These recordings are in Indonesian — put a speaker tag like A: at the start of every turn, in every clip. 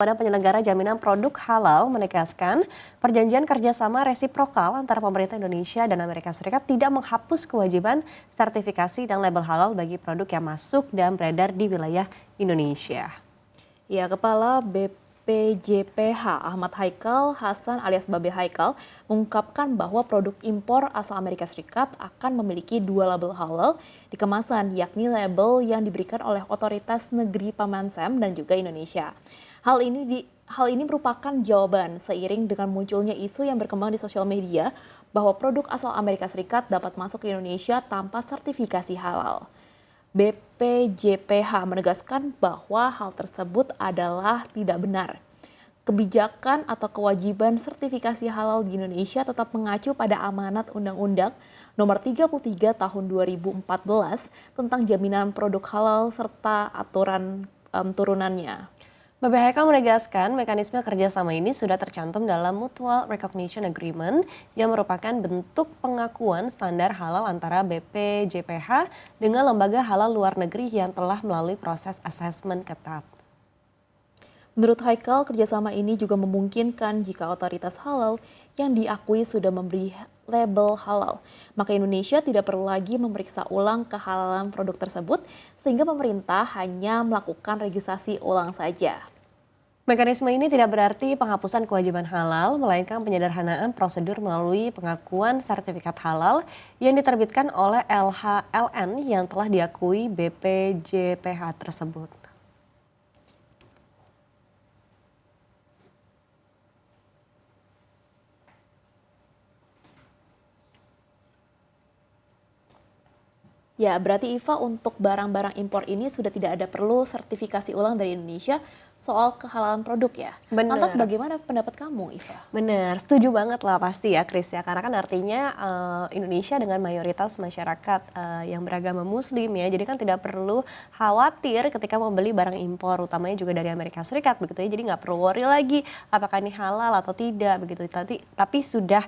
A: Badan Penyelenggara Jaminan Produk Halal menegaskan perjanjian kerjasama resiprokal antara pemerintah Indonesia dan Amerika Serikat tidak menghapus kewajiban sertifikasi dan label halal bagi produk yang masuk dan beredar di wilayah Indonesia.
B: Ya, Kepala BPJPH Ahmad Haikal Hasan alias Babe Haikal mengungkapkan bahwa produk impor asal Amerika Serikat akan memiliki 2 label halal di kemasan, yakni label yang diberikan oleh otoritas negeri Paman Sam dan juga Indonesia. Hal ini merupakan jawaban seiring dengan munculnya isu yang berkembang di sosial media bahwa produk asal Amerika Serikat dapat masuk ke Indonesia tanpa sertifikasi halal. BPJPH menegaskan bahwa hal tersebut adalah tidak benar. Kebijakan atau kewajiban sertifikasi halal di Indonesia tetap mengacu pada amanat Undang-Undang Nomor 33 Tahun 2014 tentang jaminan produk halal serta aturan turunannya.
A: Babe Haikal menegaskan mekanisme kerjasama ini sudah tercantum dalam Mutual Recognition Agreement yang merupakan bentuk pengakuan standar halal antara BPJPH dengan lembaga halal luar negeri yang telah melalui proses asesmen ketat.
B: Menurut Haikal, kerjasama ini juga memungkinkan jika otoritas halal yang diakui sudah memberi label halal. Maka Indonesia tidak perlu lagi memeriksa ulang kehalalan produk tersebut sehingga pemerintah hanya melakukan registrasi ulang saja.
A: Mekanisme ini tidak berarti penghapusan kewajiban halal, melainkan penyederhanaan prosedur melalui pengakuan sertifikat halal yang diterbitkan oleh LHLN yang telah diakui BPJPH tersebut.
B: Ya, berarti Iva untuk barang-barang impor ini sudah tidak ada perlu sertifikasi ulang dari Indonesia soal kehalalan produk ya.
A: Bener.
B: Lantas bagaimana pendapat kamu, Iva?
A: Benar, setuju banget lah pasti ya Chris ya. Karena kan artinya Indonesia dengan mayoritas masyarakat yang beragama muslim ya. Jadi kan tidak perlu khawatir ketika membeli barang impor utamanya juga dari Amerika Serikat begitu ya. Jadi nggak perlu worry lagi apakah ini halal atau tidak begitu. Tapi sudah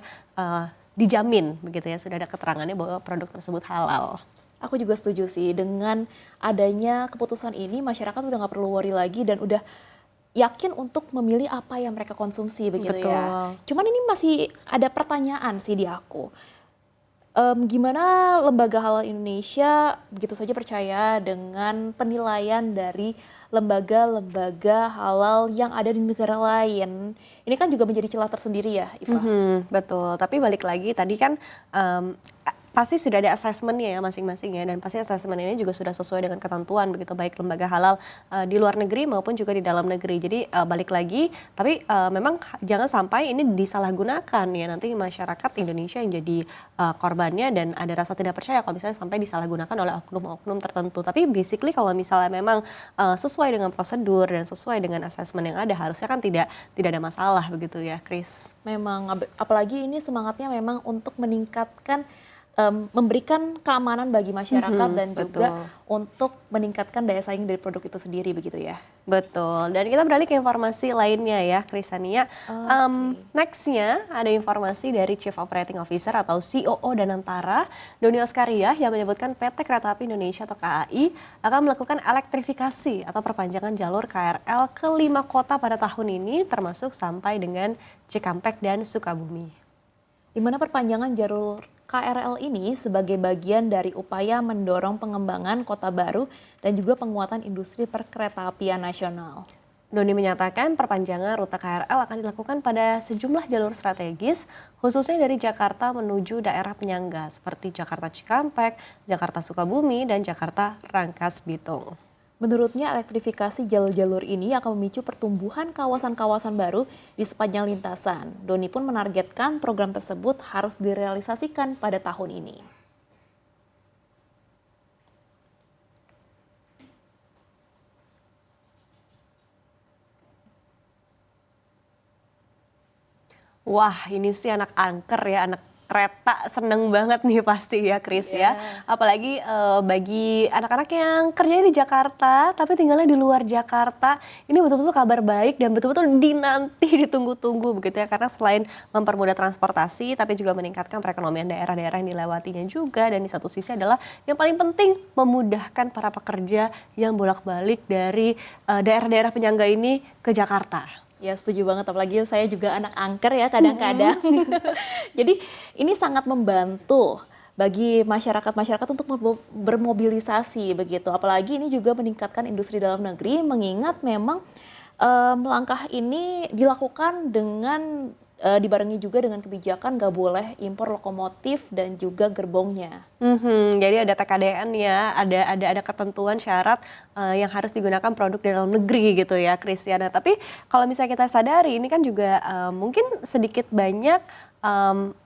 A: dijamin begitu ya. Sudah ada keterangannya bahwa produk tersebut halal.
B: Aku juga setuju sih dengan adanya keputusan ini masyarakat udah nggak perlu worry lagi dan udah yakin untuk memilih apa yang mereka konsumsi begitu
A: Betul.
B: ya. Cuman ini masih ada pertanyaan sih di aku. Gimana lembaga halal Indonesia begitu saja percaya dengan penilaian dari lembaga-lembaga halal yang ada di negara lain? Ini kan juga menjadi celah tersendiri ya, Iva.
A: Betul, tapi balik lagi tadi kan pasti sudah ada asesmennya ya masing-masing ya dan pasti asesmen ini juga sudah sesuai dengan ketentuan begitu baik lembaga halal di luar negeri maupun juga di dalam negeri. Jadi balik lagi tapi memang jangan sampai ini disalahgunakan ya nanti masyarakat Indonesia yang jadi korbannya dan ada rasa tidak percaya kalau misalnya sampai disalahgunakan oleh oknum-oknum tertentu. Tapi basically kalau misalnya memang sesuai dengan prosedur dan sesuai dengan asesmen yang ada harusnya kan tidak ada masalah begitu ya, Chris.
B: Memang, apalagi ini semangatnya memang untuk meningkatkan, memberikan keamanan bagi masyarakat dan juga
A: Betul.
B: untuk meningkatkan daya saing dari produk itu sendiri begitu ya?
A: Betul, dan kita beralih ke informasi lainnya ya, Krisania. Nextnya ada informasi dari Chief Operating Officer atau COO Danantara, Doni Oskariah yang menyebutkan PT Kereta Api Indonesia atau KAI akan melakukan elektrifikasi atau perpanjangan jalur KRL ke 5 kota pada tahun ini termasuk sampai dengan Cikampek dan Sukabumi.
B: Di mana perpanjangan jalur KRL ini sebagai bagian dari upaya mendorong pengembangan kota baru dan juga penguatan industri perkeretaapian nasional.
A: Doni menyatakan perpanjangan rute KRL akan dilakukan pada sejumlah jalur strategis, khususnya dari Jakarta menuju daerah penyangga seperti Jakarta Cikampek, Jakarta Sukabumi, dan Jakarta Rangkas Bitung.
B: Menurutnya elektrifikasi jalur-jalur ini akan memicu pertumbuhan kawasan-kawasan baru di sepanjang lintasan. Doni pun menargetkan program tersebut harus direalisasikan pada tahun ini.
A: Wah, ini sih anak angker ya, anak kereta seneng banget nih pasti ya Kris ya. Apalagi bagi anak-anak yang kerjanya di Jakarta tapi tinggalnya di luar Jakarta, ini betul-betul kabar baik dan betul-betul dinanti, ditunggu-tunggu begitu ya. Karena selain mempermudah transportasi tapi juga meningkatkan perekonomian daerah-daerah yang dilewatinya juga. Dan di satu sisi adalah yang paling penting memudahkan para pekerja yang bolak-balik dari daerah-daerah penyangga ini ke Jakarta.
B: Ya setuju banget, apalagi saya juga anak angker ya kadang-kadang. Jadi ini sangat membantu bagi masyarakat-masyarakat untuk bermobilisasi begitu. Apalagi ini juga meningkatkan industri dalam negeri, mengingat memang langkah ini dilakukan dengan dibarengi juga dengan kebijakan nggak boleh impor lokomotif dan juga gerbongnya.
A: Jadi ada TKDN ya, ada ketentuan syarat yang harus digunakan produk dalam negeri gitu ya, Kris ya. Nah, tapi kalau misalnya kita sadari ini kan juga mungkin sedikit banyak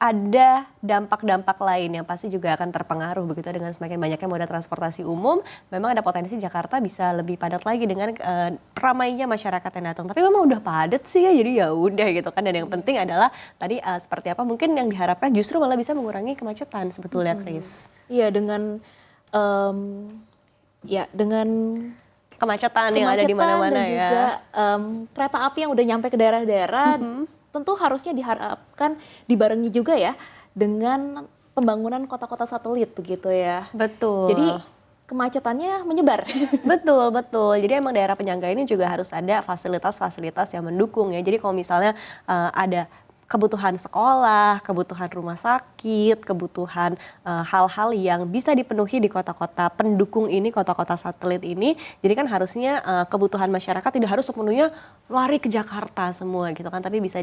A: ada dampak-dampak lain yang pasti juga akan terpengaruh begitu dengan semakin banyaknya moda transportasi umum. Memang ada potensi Jakarta bisa lebih padat lagi dengan ramainya masyarakat yang datang. Tapi memang udah padat sih ya, jadi ya udah gitu kan. Dan yang penting adalah tadi seperti apa mungkin yang diharapkan justru malah bisa mengurangi kemacetan sebetulnya, Kris.
B: Iya, dengan dengan
A: Kemacetan yang ada di mana-mana
B: dan
A: ya.
B: juga kereta api yang udah nyampe ke daerah-daerah, tentu harusnya diharapkan dibarengi juga ya dengan pembangunan kota-kota satelit begitu ya.
A: Betul.
B: Jadi kemacetannya menyebar.
A: Betul, betul. Jadi emang daerah penyangga ini juga harus ada fasilitas-fasilitas yang mendukung ya. Jadi kalau misalnya ada kebutuhan sekolah, kebutuhan rumah sakit, kebutuhan hal-hal yang bisa dipenuhi di kota-kota pendukung ini, kota-kota satelit ini. Jadi kan harusnya kebutuhan masyarakat tidak harus sepenuhnya lari ke Jakarta semua gitu kan. Tapi bisa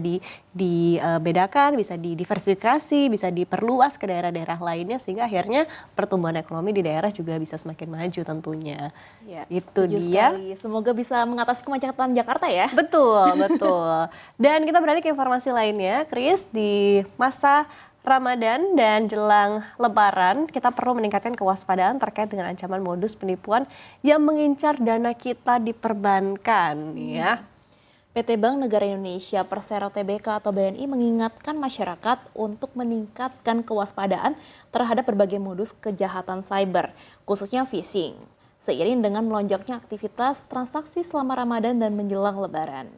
A: dibedakan, bisa didiversifikasi, bisa diperluas ke daerah-daerah lainnya sehingga akhirnya pertumbuhan ekonomi di daerah juga bisa semakin maju tentunya.
B: Ya,
A: itu
B: setuju
A: dia.
B: sekali. Semoga bisa mengatasi kemacetan Jakarta ya.
A: Betul, betul. Dan kita beralih ke informasi lainnya, Kris, di masa Ramadan dan jelang Lebaran, kita perlu meningkatkan kewaspadaan terkait dengan ancaman modus penipuan yang mengincar dana kita di perbankan, ya.
B: PT Bank Negara Indonesia Persero Tbk atau BNI mengingatkan masyarakat untuk meningkatkan kewaspadaan terhadap berbagai modus kejahatan cyber, khususnya phishing, seiring dengan melonjaknya aktivitas transaksi selama Ramadan dan menjelang Lebaran.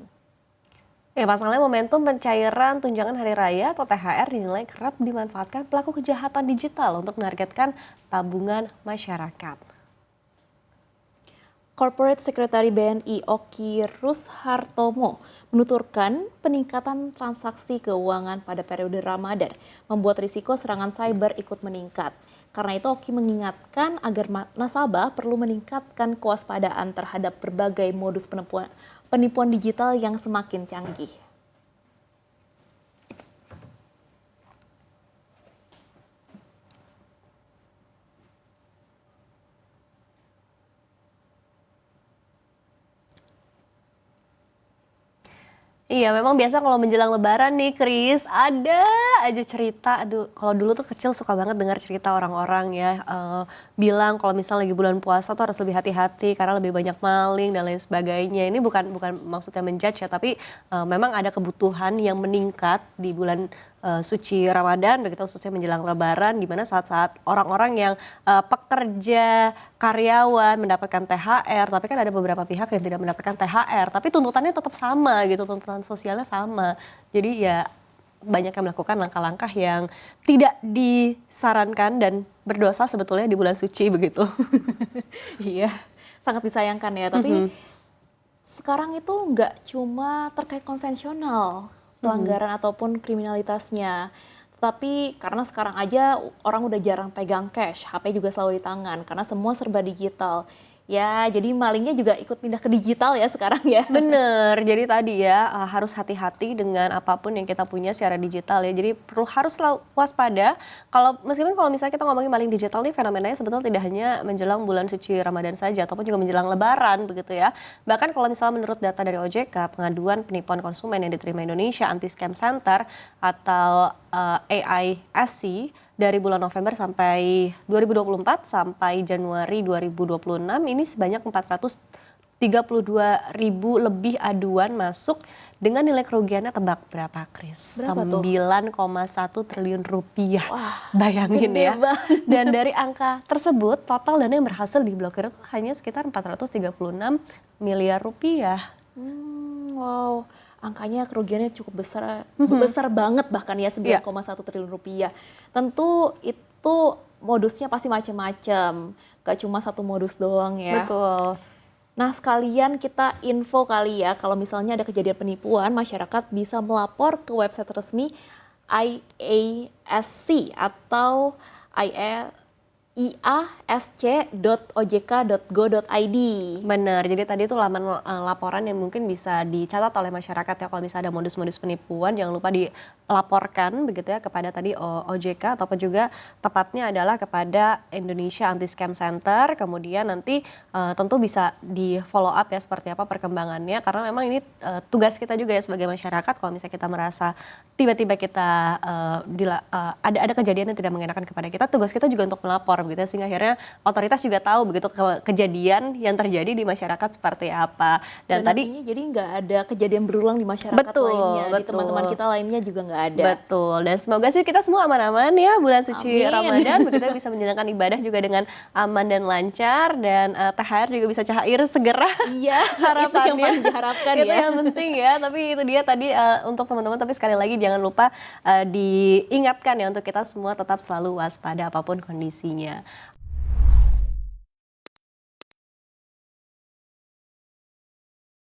A: Ya, pasalnya momentum pencairan tunjangan hari raya atau THR dinilai kerap dimanfaatkan pelaku kejahatan digital untuk menargetkan tabungan masyarakat.
B: Corporate Secretary BNI Oki Rushartomo menuturkan peningkatan transaksi keuangan pada periode Ramadan membuat risiko serangan cyber ikut meningkat. Karena itu Oki mengingatkan agar nasabah perlu meningkatkan kewaspadaan terhadap berbagai modus penipuan digital yang semakin canggih.
A: Iya, memang biasa kalau menjelang Lebaran nih, Kris, ada aja cerita. Aduh, kalau dulu tuh kecil suka banget dengar cerita orang-orang ya, bilang kalau misalnya lagi bulan puasa tuh harus lebih hati-hati karena lebih banyak maling dan lain sebagainya. Ini bukan maksudnya menjudge ya, tapi memang ada kebutuhan yang meningkat di bulan suci Ramadan, begitu khususnya menjelang Lebaran, di mana saat-saat orang-orang yang pekerja, karyawan mendapatkan THR, tapi kan ada beberapa pihak yang tidak mendapatkan THR, tapi tuntutannya tetap sama gitu, tuntutan sosialnya sama. Jadi ya banyak yang melakukan langkah-langkah yang tidak disarankan dan berdosa sebetulnya di bulan suci begitu.
B: Iya, sangat disayangkan ya, tapi sekarang itu nggak cuma terkait konvensional pelanggaran ataupun kriminalitasnya, tetapi karena sekarang aja orang udah jarang pegang cash, HP juga selalu di tangan karena semua serba digital. Ya, jadi malingnya juga ikut pindah ke digital ya sekarang ya.
A: Bener, jadi tadi ya harus hati-hati dengan apapun yang kita punya secara digital ya. Jadi harus waspada. Meskipun kalau misalnya kita ngomongin maling digital nih, fenomenanya sebetulnya tidak hanya menjelang bulan suci Ramadan saja, ataupun juga menjelang Lebaran begitu ya. Bahkan kalau misalnya menurut data dari OJK, pengaduan penipuan konsumen yang diterima Indonesia Anti-Scam Center atau AISC dari bulan November sampai 2024 sampai Januari 2026 ini sebanyak 32.000 lebih aduan masuk dengan nilai kerugiannya tebak berapa, Kris?
B: Berapa tuh?
A: 9,1 triliun rupiah.
B: Wah,
A: Bayangin
B: gede
A: ya.
B: banget.
A: Dan dari angka tersebut, total dana yang berhasil diblokir itu hanya sekitar 436 miliar rupiah.
B: Wow, angkanya kerugiannya cukup besar, besar banget bahkan ya 9,1 triliun rupiah. Tentu itu modusnya pasti macam-macam, gak cuma satu modus doang ya.
A: Betul.
B: Nah, sekalian kita info kali ya, kalau misalnya ada kejadian penipuan, masyarakat bisa melapor ke website resmi IASC atau iasc.ojk.go.id.
A: Benar, jadi tadi itu laman laporan yang mungkin bisa dicatat oleh masyarakat ya kalau misalnya ada modus-modus penipuan, jangan lupa dilaporkan begitu ya kepada tadi OJK ataupun juga tepatnya adalah kepada Indonesia Anti Scam Center. Kemudian nanti tentu bisa di follow up ya seperti apa perkembangannya, karena memang ini tugas kita juga ya sebagai masyarakat. Kalau misalnya kita merasa tiba-tiba kita ada kejadian yang tidak mengenakan kepada kita, tugas kita juga untuk melapor begitu ya, sehingga akhirnya otoritas juga tahu begitu kejadian yang terjadi di masyarakat seperti apa. Dan tadi
B: artinya jadi nggak ada kejadian berulang di masyarakat
A: Betul,
B: lainnya, di
A: betul.
B: teman-teman kita lainnya juga nggak ada.
A: betul, dan semoga sih kita semua aman-aman ya bulan suci
B: Amin.
A: Ramadan, begitu bisa menjalankan ibadah juga dengan aman dan lancar, dan THR juga bisa cair segera.
B: Iya,
A: Harapannya
B: itu yang paling diharapkan
A: itu
B: ya.
A: yang penting ya. Tapi itu dia tadi untuk teman-teman, tapi sekali lagi jangan lupa diingatkan ya untuk kita semua tetap selalu waspada apapun kondisinya.